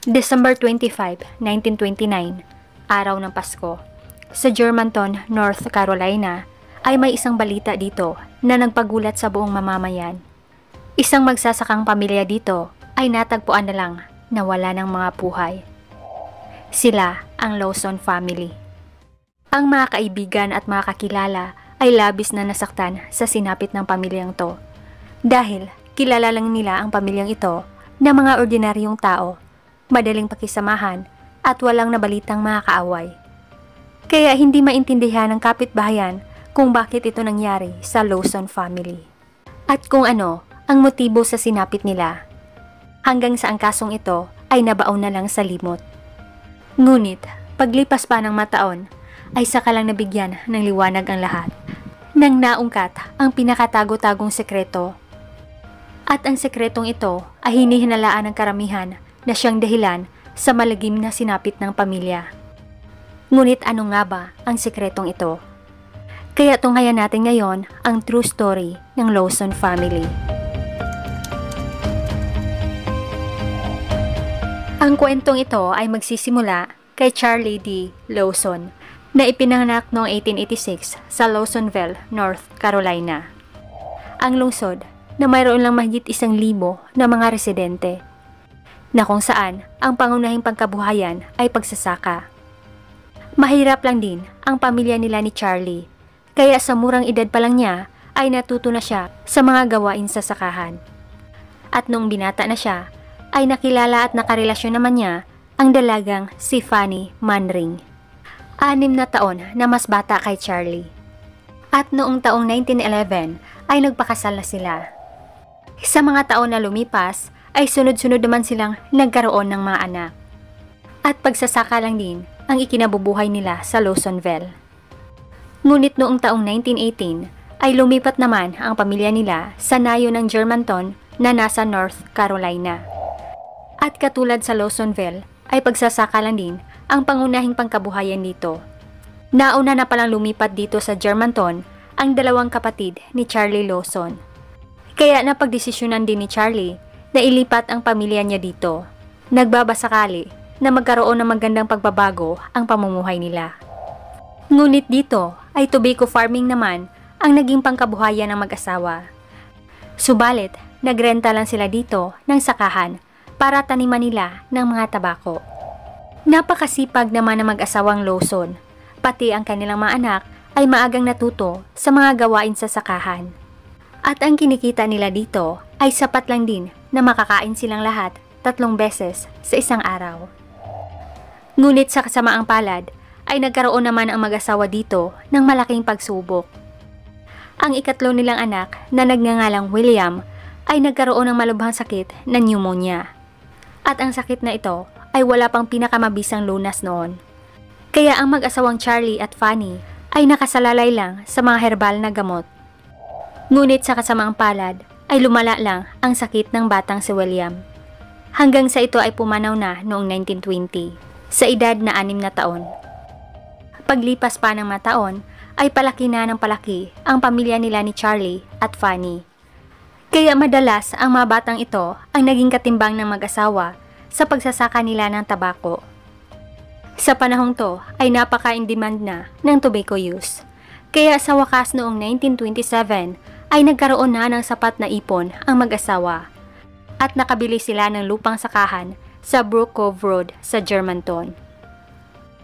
December 25, 1929, araw ng Pasko. Sa Germantown, North Carolina, ay may isang balita dito na nagpagulat sa buong mamamayan. Isang magsasakang pamilya dito ay natagpuan na lang na wala ng mga buhay. Sila ang Lawson family. Ang mga kaibigan at mga kakilala ay labis na nasaktan sa sinapit ng pamilyang to. Dahil kilala lang nila ang pamilyang ito na mga ordinaryong tao, madaling pakisamahan at walang nabalitang mga kaaway. Kaya hindi maintindihan ng kapitbahayan kung bakit ito nangyari sa Lawson family. At kung ano ang motibo sa sinapit nila. Hanggang sa ang kasong ito ay nabaon na lang sa limot. Ngunit paglipas pa ng mataon ay saka lang nabigyan ng liwanag ang lahat. Nang naungkat ang pinakatago-tagong sekreto. At ang sekretong ito ay hinihinalaan ng karamihan na siyang dahilan sa malagim na sinapit ng pamilya. Ngunit ano nga ba ang sekretong ito? Kaya tunghayan natin ngayon ang true story ng Lawson family. Ang kwentong ito ay magsisimula kay Charlie D. Lawson na ipinanganak noong 1886 sa Lawsonville, North Carolina. Ang lungsod na mayroon lang mahigit 1,000 na mga residente, na kung saan ang pangunahing pangkabuhayan ay pagsasaka. Mahirap lang din ang pamilya nila ni Charlie, kaya sa murang edad pa lang niya ay natuto na siya sa mga gawain sa sakahan. At nung binata na siya, ay nakilala at nakarelasyon naman niya ang dalagang si Fanny Manring. 6 na taon na mas bata kay Charlie. At noong taong 1911 ay nagpakasal na sila. Sa mga taon na lumipas ay sunod-sunod naman silang nagkaroon ng mga anak. At pagsasaka lang din ang ikinabubuhay nila sa Lawsonville. Ngunit noong taong 1918 ay lumipat naman ang pamilya nila sa nayo ng Germantown na nasa North Carolina. At katulad sa Lawsonville ay pagsasaka lang din ang pangunahing pangkabuhayan dito. Nauna na palang lumipat dito sa Germantown ang dalawang kapatid ni Charlie Lawson. Kaya napagdesisyonan din ni Charlie na ilipat ang pamilya niya dito. Nagbabasakali na magkaroon ng magandang pagbabago ang pamumuhay nila. Ngunit dito ay tobacco farming naman ang naging pangkabuhayan ng mag-asawa. Subalit, nagrenta lang sila dito ng sakahan para taniman nila ng mga tabako. Napakasipag naman ng mag-asawang Lawson, pati ang kanilang mga anak ay maagang natuto sa mga gawain sa sakahan. At ang kinikita nila dito ay sapat lang din na makakain silang lahat 3 beses sa isang araw. Ngunit sa kasamaang palad ay nagkaroon naman ang mag-asawa dito ng malaking pagsubok. Ang ikatlo nilang anak na nagngangalang William ay nagkaroon ng malubhang sakit na pneumonia. At ang sakit na ito ay wala pang pinakamabisang lunas noon. Kaya ang mag-asawang Charlie at Fanny ay nakasalalay lang sa mga herbal na gamot. Ngunit sa kasamaang palad ay lumala lang ang sakit ng batang si William. Hanggang sa ito ay pumanaw na noong 1920 sa edad na 6 na taon. Paglipas pa ng mga taon ay palaki na ng palaki ang pamilya nila ni Charlie at Fanny. Kaya madalas ang mga batang ito ang naging katimbang ng mag-asawa sa pagsasaka nila ng tabako. Sa panahong to ay napaka-in-demand na ng tobacco use. Kaya sa wakas noong 1927 ay nagkaroon na ng sapat na ipon ang mag-asawa at nakabili sila ng lupang sakahan sa Brook Cove Road sa Germantown.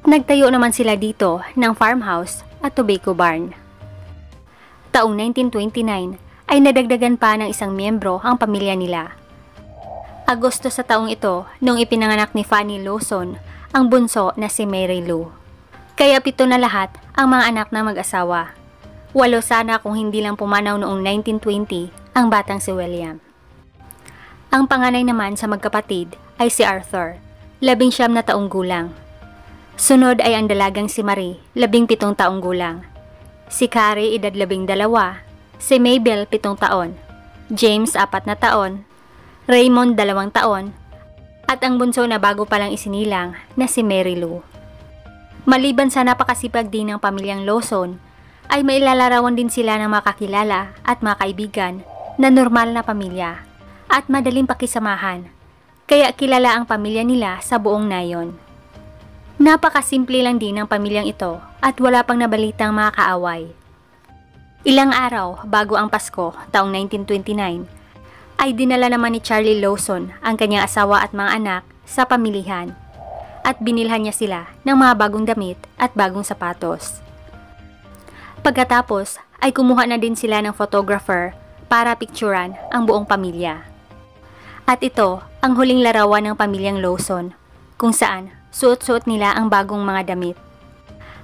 Nagtayo naman sila dito ng farmhouse at tobacco barn. Taong 1929 ay nadagdagan pa ng isang miyembro ang pamilya nila. Agosto sa taong ito nung ipinanganak ni Fanny Lawson ang bunso na si Mary Lou. Kaya 7 na lahat ang mga anak ng mag-asawa. 8 sana kung hindi lang pumanaw noong 1920 ang batang si William. Ang panganay naman sa magkapatid ay si Arthur, 19 na taong gulang. Sunod ay ang dalagang si Marie, 17 taong gulang. Si Carrie, edad 12. Si Mabel, 7 taon. James, 4 na taon. Raymond, 2 taon. At ang bunso na bago palang isinilang na si Mary Lou. Maliban sa napakasipag din ng pamilyang Lawson, ay mailalarawan din sila ng mga kakilala at mga kaibigan na normal na pamilya at madaling pakisamahan. Kaya kilala ang pamilya nila sa buong nayon. Napakasimple lang din ng pamilyang ito at wala pang nabalitang mga kaaway. Ilang araw bago ang Pasko taong 1929, ay dinala naman ni Charlie Lawson ang kanyang asawa at mga anak sa pamilihan at binilhan niya sila ng mga bagong damit at bagong sapatos. Pagkatapos ay kumuha na din sila ng photographer para picturean ang buong pamilya. At ito ang huling larawan ng pamilyang Lawson kung saan suot-suot nila ang bagong mga damit.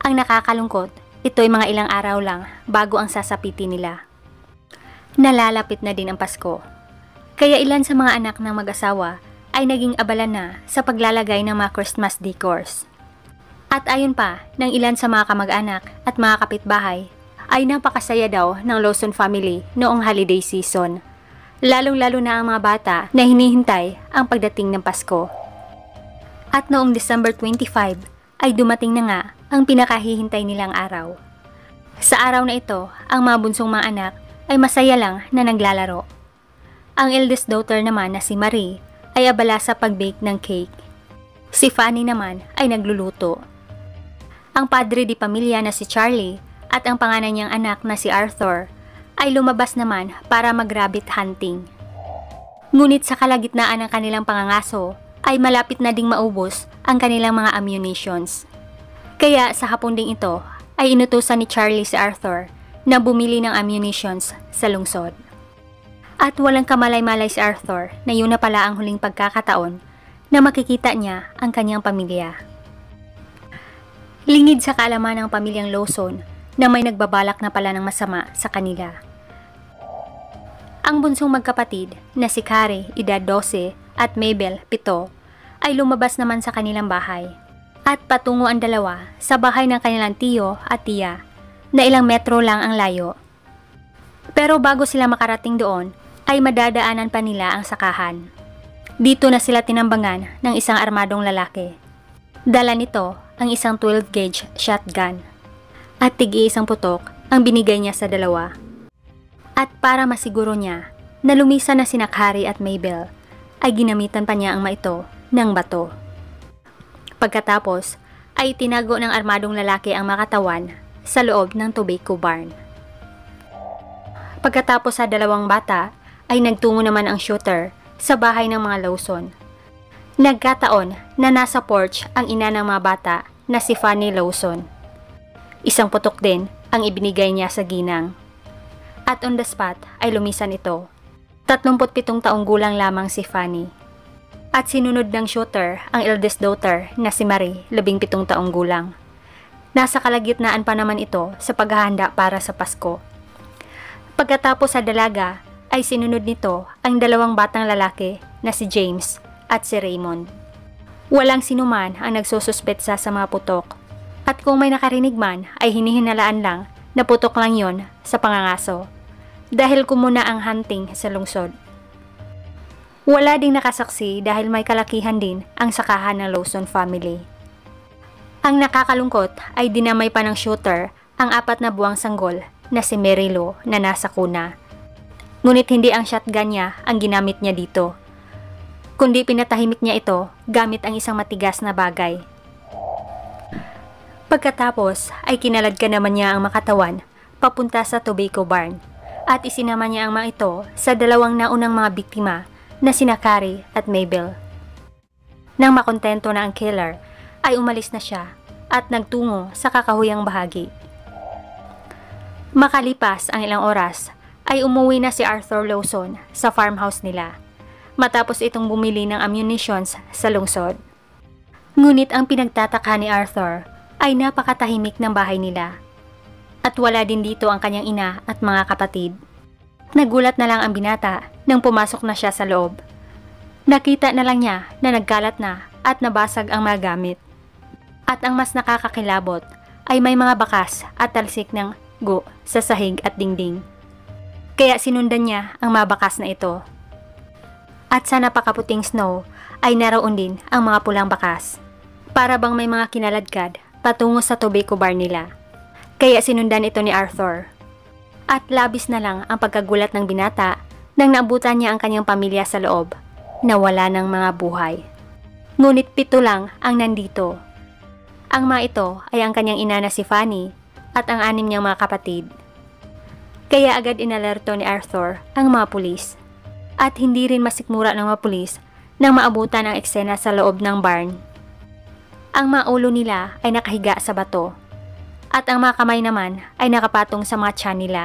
Ang nakakalungkot, ito'y mga ilang araw lang bago ang sasapitin nila. Nalalapit na din ang Pasko. Kaya ilan sa mga anak ng mag-asawa ay naging abala na sa paglalagay ng mga Christmas decors. At ayon pa ng ilan sa mga kamag-anak at mga kapitbahay ay napakasaya daw ng Lawson family noong holiday season. Lalong-lalo na ang mga bata na hinihintay ang pagdating ng Pasko. At noong December 25 ay dumating na nga ang pinakahihintay nilang araw. Sa araw na ito, ang mga bunsong mga anak ay masaya lang na naglalaro. Ang eldest daughter naman na si Marie ay abala sa pag-bake ng cake. Si Fanny naman ay nagluluto. Ang padre di pamilya na si Charlie at ang panganay niyang anak na si Arthur ay lumabas naman para mag-rabbit hunting. Ngunit sa kalagitnaan ng kanilang pangangaso ay malapit na ding maubos ang kanilang mga ammunitions. Kaya sa hapon ding ito ay inutusan ni Charlie si Arthur na bumili ng ammunitions sa lungsod. At walang kamalay-malay si Arthur na yun na pala ang huling pagkakataon na makikita niya ang kanyang pamilya. Lingid sa kaalaman ng pamilyang Lawson na may nagbabalak na pala ng masama sa kanila. Ang bunsong magkapatid na si Carrie, edad 12, at Mabel, 7, ay lumabas naman sa kanilang bahay at patungo ang dalawa sa bahay ng kanilang tiyo at tiya na ilang metro lang ang layo. Pero bago sila makarating doon, ay madadaanan pa nila ang sakahan. Dito na sila tinambangan ng isang armadong lalaki. Dala nito ang isang 12-gauge shotgun at tig-iisang putok ang binigay niya sa dalawa. At para masiguro niya na lumisan na sina Carrie at Mabel, ay ginamitan pa niya ang maito ng bato. Pagkatapos ay tinago ng armadong lalaki ang makatawan sa loob ng tobacco barn. Pagkatapos sa dalawang bata ay nagtungo naman ang shooter sa bahay ng mga Lawson. Nagkataon na nasa porch ang ina ng mga bata na si Fanny Lawson. Isang putok din ang ibinigay niya sa ginang. At on the spot ay lumisan ito. 37 taong gulang lamang si Fanny. At sinunod ng shooter ang eldest daughter na si Marie, 17 taong gulang. Nasa kalagitnaan pa naman ito sa paghahanda para sa Pasko. Pagkatapos sa dalaga ay sinunod nito ang dalawang batang lalaki na si James at si Raymond. Walang sinuman ang nagsususpetsa sa mga putok. At kung may nakarinig man ay hinihinalaan lang na putok lang yon sa pangangaso. Dahil kumuna ang hunting sa lungsod. Wala ding nakasaksi dahil may kalakihan din ang sakahan ng Lawson family. Ang nakakalungkot ay dinamay pa ng shooter ang 4 na buwang sanggol na si Mary Lou na nasa kuna. Ngunit hindi ang shotgun niya ang ginamit niya dito, kundi pinatahimik niya ito gamit ang isang matigas na bagay. Pagkatapos ay kinaladkad naman niya ang makatawan papunta sa tobacco barn. At isinama niya ang mga ito sa dalawang naunang mga biktima na sina Carrie at Mabel. Nang makontento na ang killer, ay umalis na siya at nagtungo sa kakahuyang bahagi. Makalipas ang ilang oras, ay umuwi na si Arthur Lawson sa farmhouse nila matapos itong bumili ng ammunitions sa lungsod. Ngunit ang pinagtataka ni Arthur ay napakatahimik ng bahay nila. At wala din dito ang kanyang ina at mga kapatid. Nagulat na lang ang binata nang pumasok na siya sa loob. Nakita na lang niya na nagkalat na at nabasag ang mga gamit. At ang mas nakakakilabot ay may mga bakas at talsik ng gu sa sahig at dingding. Kaya sinundan niya ang mga bakas na ito. At sa napakaputing snow ay naroon din ang mga pulang bakas. Para bang may mga kinaladkad patungo sa tobacco barn nila. Kaya sinundan ito ni Arthur. At labis na lang ang pagkagulat ng binata nang naabutan niya ang kanyang pamilya sa loob na wala ng mga buhay. Ngunit 7 lang ang nandito. Ang mga ito ay ang kanyang ina na si Fanny at ang 6 niyang mga kapatid. Kaya agad inalerto ni Arthur ang mga pulis. At hindi rin masikmura ng mga pulis nang maabutan ang eksena sa loob ng barn. Ang mga ulo nila ay nakahiga sa bato at ang mga kamay naman ay nakapatong sa mga tiyan nila.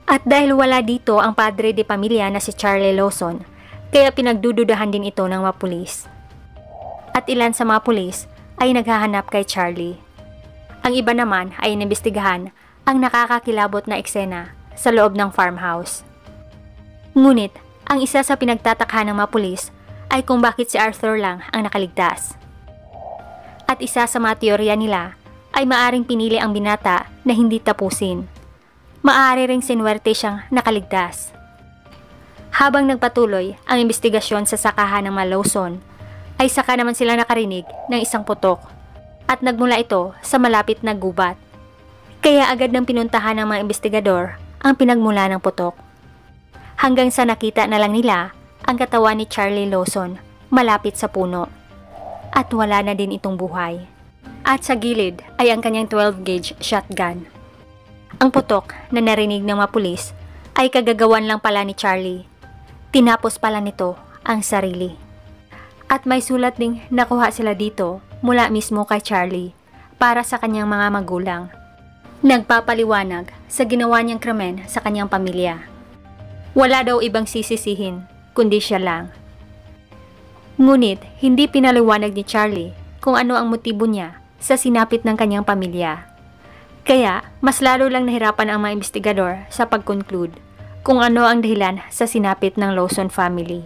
At dahil wala dito ang padre de pamilya na si Charlie Lawson, kaya pinagdududahan din ito ng mga pulis. At ilan sa mga pulis ay naghahanap kay Charlie. Ang iba naman ay inimbestigahan ang nakakakilabot na eksena sa loob ng farmhouse. Ngunit, ang isa sa pinagtatakhan ng mga pulis ay kung bakit si Arthur lang ang nakaligtas. At isa sa mga teorya nila ay maaring pinili ang binata na hindi tapusin. Maaari ring sinuwerte siyang nakaligtas. Habang nagpatuloy ang investigasyon sa sakahan ng mga Lawson, ay saka naman sila nakarinig ng isang putok at nagmula ito sa malapit na gubat. Kaya agad nang pinuntahan ng mga investigador ang pinagmula ng putok. Hanggang sa nakita na lang nila ang katawan ni Charlie Lawson malapit sa puno. At wala na din itong buhay. At sa gilid ay ang kanyang 12-gauge shotgun. Ang putok na narinig ng mga pulis ay kagagawan lang pala ni Charlie. Tinapos pala nito ang sarili. At may sulat ding nakuha sila dito mula mismo kay Charlie para sa kanyang mga magulang. Nagpapaliwanag sa ginawa niyang krimen sa kanyang pamilya. Wala daw ibang sisisihin, kundi siya lang. Ngunit hindi pinaliwanag ni Charlie kung ano ang motibo niya sa sinapit ng kanyang pamilya. Kaya mas lalo lang nahirapan ang mga investigador sa pag-conclude kung ano ang dahilan sa sinapit ng Lawson family.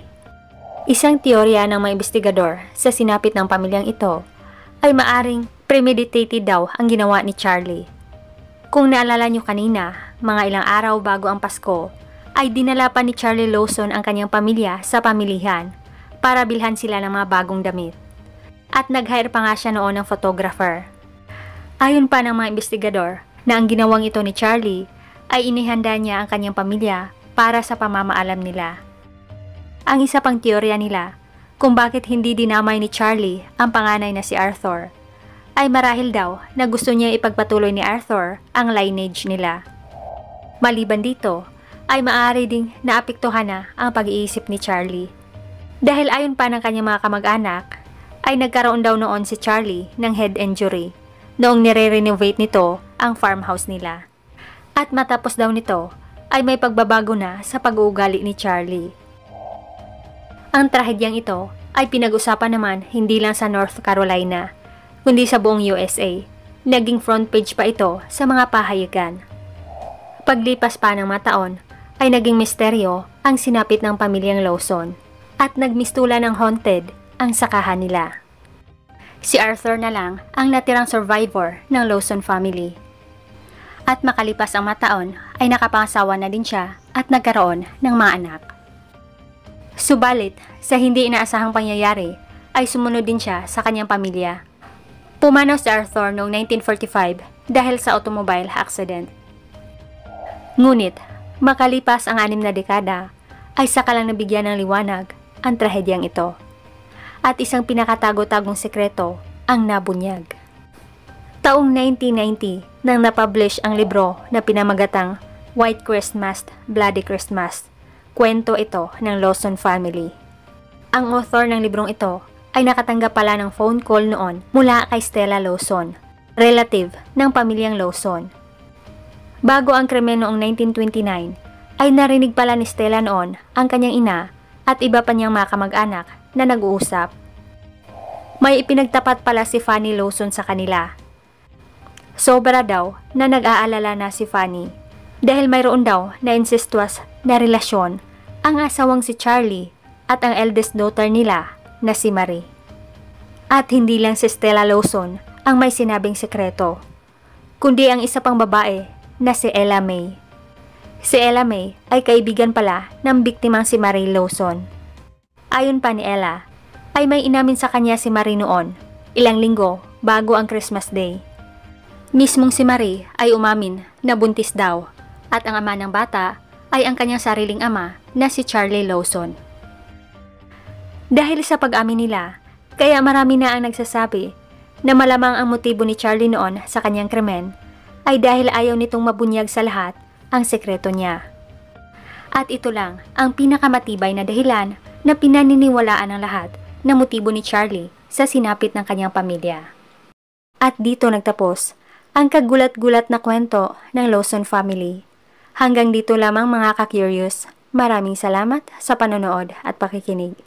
Isang teorya ng mga investigador sa sinapit ng pamilyang ito ay maaring premeditated daw ang ginawa ni Charlie. Kung naalala nyo kanina, mga ilang araw bago ang Pasko, ay dinala pa ni Charlie Lawson ang kanyang pamilya sa pamilihan para bilhan sila ng mga bagong damit. At nag-hire pa nga siya noon ng photographer. Ayon pa ng mga investigador na ang ginawang ito ni Charlie ay inihanda niya ang kanyang pamilya para sa pamamaalam nila. Ang isa pang teorya nila kung bakit hindi dinamay ni Charlie ang panganay na si Arthur ay marahil daw na gusto niya ipagpatuloy ni Arthur ang lineage nila. Maliban dito, ay maaari ding naapektuhan na ang pag-iisip ni Charlie. Dahil ayon pa ng kanyang mga kamag-anak, ay nagkaroon daw noon si Charlie ng head injury noong nire-renovate nito ang farmhouse nila. At matapos daw nito, ay may pagbabago na sa pag-uugali ni Charlie. Ang trahedyang ito ay pinag-usapan naman hindi lang sa North Carolina, kundi sa buong USA. Naging front page pa ito sa mga pahayagan. Paglipas pa ng mga taon, ay naging misteryo ang sinapit ng pamilyang Lawson at nagmistula ng haunted ang sakahan nila. Si Arthur na lang ang natirang survivor ng Lawson family. At makalipas ang mga taon ay nakapangasawa na din siya at nagkaroon ng mga anak. Subalit, sa hindi inaasahang pangyayari ay sumunod din siya sa kanyang pamilya. Pumanaw si Arthur noong 1945 dahil sa automobile accident. Ngunit, makalipas ang 6 na dekada, ay saka lang nabigyan ng liwanag ang trahedyang ito. At isang pinakatago-tagong sekreto ang nabunyag. Taong 1990 nang napublish ang libro na pinamagatang White Christmas, Bloody Christmas. Kwento ito ng Lawson family. Ang author ng librong ito ay nakatanggap pala ng phone call noon mula kay Stella Lawson, relative ng pamilyang Lawson. Bago ang krimen noong 1929, ay narinig pala ni Stella noon ang kanyang ina at iba pa niyang mga kamag-anak na nag-uusap. May ipinagtapat pala si Fanny Lawson sa kanila. Sobra daw na nag-aalala na si Fanny dahil mayroon daw na incestuous na relasyon ang asawang si Charlie at ang eldest daughter nila na si Marie. At hindi lang si Stella Lawson ang may sinabing sekreto, kundi ang isa pang babae na si Ella May. Si Ella May ay kaibigan pala ng biktimang si Marie Lawson. Ayon pa ni Ella, ay may inamin sa kanya si Marie noon, ilang linggo bago ang Christmas Day. Mismong si Marie ay umamin na buntis daw at ang ama ng bata ay ang kanyang sariling ama na si Charlie Lawson. Dahil sa pag-amin nila, kaya marami na ang nagsasabi na malamang ang motibo ni Charlie noon sa kanyang krimen ay dahil ayaw nitong mabunyag sa lahat ang sekreto niya. At ito lang ang pinakamatibay na dahilan na pinaniniwalaan ng lahat na motibo ni Charlie sa sinapit ng kanyang pamilya. At dito nagtapos ang kagulat-gulat na kwento ng Lawson family. Hanggang dito lamang mga ka-curious. Maraming salamat sa panonood at pakikinig.